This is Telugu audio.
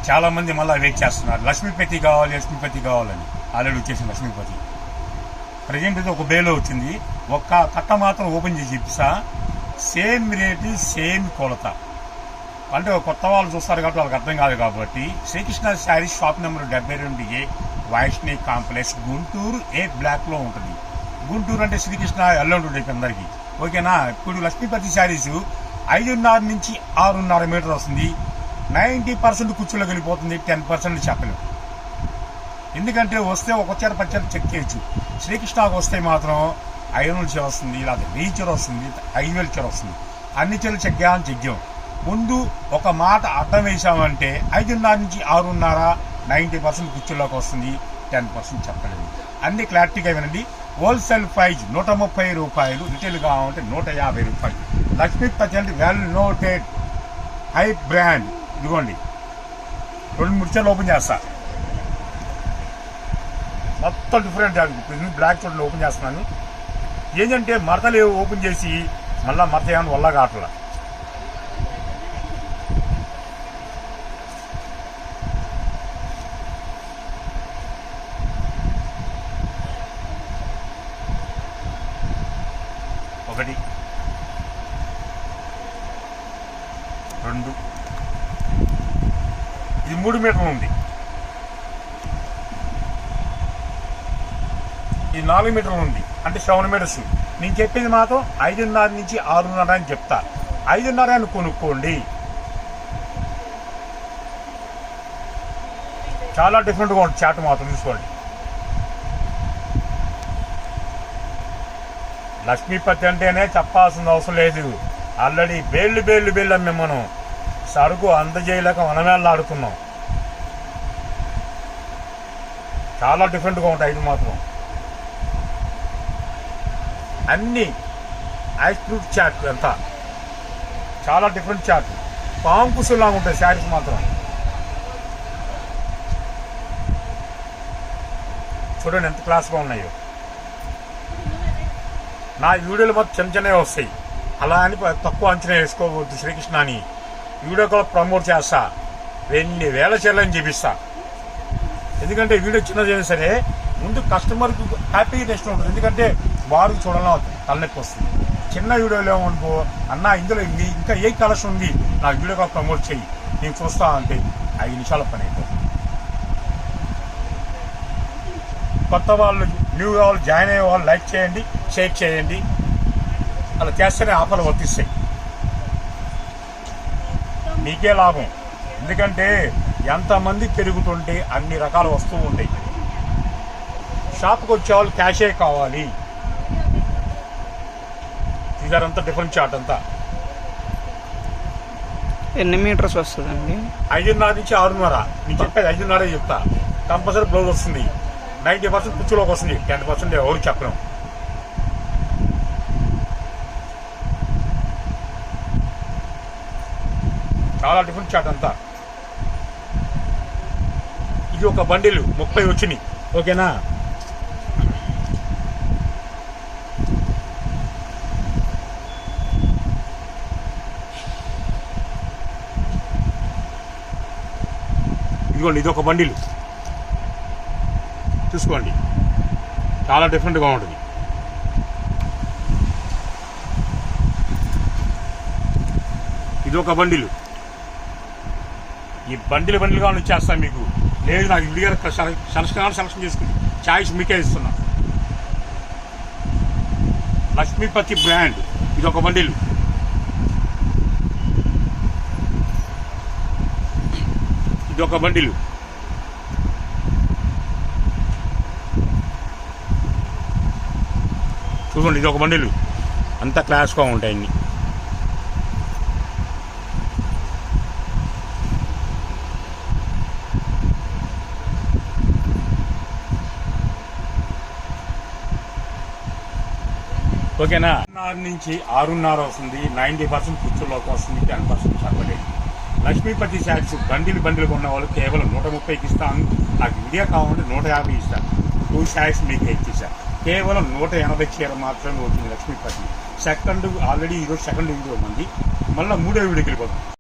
చాలా మంది మళ్ళీ వెయిట్ చేస్తున్నారు. లక్ష్మీపతి కావాలని ఆల్రెడీ వచ్చేసింది లక్ష్మీపతి. ప్రజెంట్ అయితే ఒక బేలో వచ్చింది. ఒక్క కట్ట మాత్రం ఓపెన్ చేసి చూపిస్తా. సేమ్ రేటు, సేమ్ కొలత. అంటే కొత్త వాళ్ళు చూస్తారు కాబట్టి వాళ్ళకి అర్థం కాదు కాబట్టి Srikrishna sarees shop number 72A Vaishnavi complex, Guntur A బ్లాక్లో ఉంటుంది. గుంటూరు అంటే శ్రీకృష్ణ ఎల్లో ఉంటుంది అందరికీ. ఓకేనా. ఇప్పుడు లక్ష్మీపతి శారీస్ 5.5 నుంచి 6.5 మీటర్ వస్తుంది. 90% కుర్చీలోకి వెళ్ళిపోతుంది. 10% చెప్పలేము. ఎందుకంటే వస్తే ఒక చీర 10 చీర చెక్ చేయొచ్చు. శ్రీకృష్ణకు వస్తే మాత్రం 500 చీర వస్తుంది, లేదా 1000 చీర వస్తుంది, 5000 చీర వస్తుంది. అన్ని చీరలు చెక్ చేయం. ముందు ఒక మాట అర్థం వేసామంటే 5.5 నుంచి 6.5 90% కుర్చీలోకి వస్తుంది. 10% చెప్పలేదు. అన్ని క్లారిటీగా వినండి. హోల్సేల్ ప్రైజ్ 130 రూపాయలు, రిటైల్ కావాలంటే 150 రూపాయలు. లక్ష్మీపతి అంటే వెల్ నోటెడ్ హై బ్రాండ్. ఇదిగోండి 2-3 చీరలు ఓపెన్ చేస్తా. మొత్తం డిఫరెంట్. బ్లాక్ చూడండి ఓపెన్ చేస్తున్నాను. ఏంటంటే మడతలు ఓపెన్ చేసి మళ్ళీ మడత ఏమన్నా వల్ల కావట్లా. ఒకటి, 2, ఇది 3 మీటర్లు ఉంది. ఇది 4 మీటర్లు ఉంది. అంటే 7 మీటర్స్. నేను చెప్పేది మాత్రం 5.5 నుంచి 6.5 అని చెప్తా. 5.5 అని కొనుక్కోండి. చాలా డిఫరెంట్గా ఉంటుంది. చాట్ మాత్రం తీసుకోండి. లక్ష్మీపతి అంటేనే చెప్పాల్సిన అవసరం లేదు. ఆల్రెడీ బేళ్ళు అమ్మే మనం సరుకు అందజేయలేక మనమేళ్ళాడుతున్నాం. చాలా డిఫరెంట్గా ఉంటాయి. ఇది మాత్రం అన్ని ఐస్ ఫ్రూట్ చాట్ అంతా చాలా డిఫరెంట్ చాట్. పాము కుసులాగా ఉంటాయి శారీస్ మాత్రం. చూడండి ఎంత క్లాస్గా ఉన్నాయో. నా వీడియోలు మొత్తం చిన్నవి వస్తాయి. అలా అని తక్కువ అంచనా వేసుకోవద్దు. శ్రీకృష్ణ అని వీడియో కూడా ప్రమోట్ చేస్తా. 2000 చీరలని చూపిస్తా. ఎందుకంటే వీడియో చిన్నదైనా సరే ముందు కస్టమర్కి హ్యాపీగా టెస్ట్ ఉంటుంది. ఎందుకంటే వారు చూడాలని తలనొప్పి వస్తుంది. చిన్న వీడియోలో ఏమనుకో, అన్న ఇందులో ఇంకా ఏ కలెక్షన్ ఉంది నాకు వీడియో కూడా ప్రమోట్ చేయి, నేను చూస్తా అంటే 5 నిమిషాల పని అయిపోతుంది. కొత్త వాళ్ళు, న్యూ వాళ్ళు, జాయిన్ అయ్యే వాళ్ళు లైక్ చేయండి, షేర్ చేయండి. అలా చేస్తేనే ఆఫర్లు వర్తిస్తాయి. మీకే లాభం. ఎందుకంటే ఎంతమంది పెరుగుతుంటే అన్ని రకాల వస్తువులు ఉంటాయి. షాప్కి వచ్చే వాళ్ళు క్యాషే కావాలి. ఇదంతా డిఫరెంట్ చార్ట్ అంతా. ఎన్ని మీటర్స్ వస్తుందండి? 5.5 నుంచి 6.5. నేను చెప్పేది 5.5 చెప్తా. కంపల్సరీ బ్లౌజ్ వస్తుంది. 90% కుర్చీలోకి వస్తుంది. 10% ఎవరు చెప్పలేం. చాలా డిఫరెంట్ చాట్ అంతా. ఇది ఒక బండిలు 30 వచ్చినాయి. ఓకేనా. ఇదిగోండి, ఇది ఒక బండిలు చూసుకోండి. చాలా డిఫరెంట్గా ఉంటుంది. ఇది ఒక బండిలు. ఈ బండిలుగా ఇచ్చేస్తాను మీకు. లేదు నాకు ఇండియా సెలక్షన్ చేసుకుని చాయిస్ మీకే ఇస్తున్నా. లక్ష్మీపతి బ్రాండ్. ఇది ఒక బండిలు. ఇది ఒక బండిలు. చూడండి, ఇది ఒక బండిలు. అంత క్లాస్గా ఉంటాయి అన్ని. ఓకేనా. 6 నుంచి 6.5 వస్తుంది. 90% కుర్చీలోకి వస్తుంది. 10% చెప్పలేదు. లక్ష్మీపతి శారీస్ బండిలు ఉన్న వాళ్ళు కేవలం 130కి ఇస్తాను. నాకు వీడియో కావాలంటే 150 ఇస్తాను. 2 శారీస్ మీకు ఇచ్చేసాను. కేవలం 180 చీర మాత్రమే వచ్చింది లక్ష్మీపతి. ఆల్రెడీ ఈరోజు సెకండ్ వీడియో మంది. మళ్ళీ 3వ వీడియోకి వెళ్ళిపోతాం.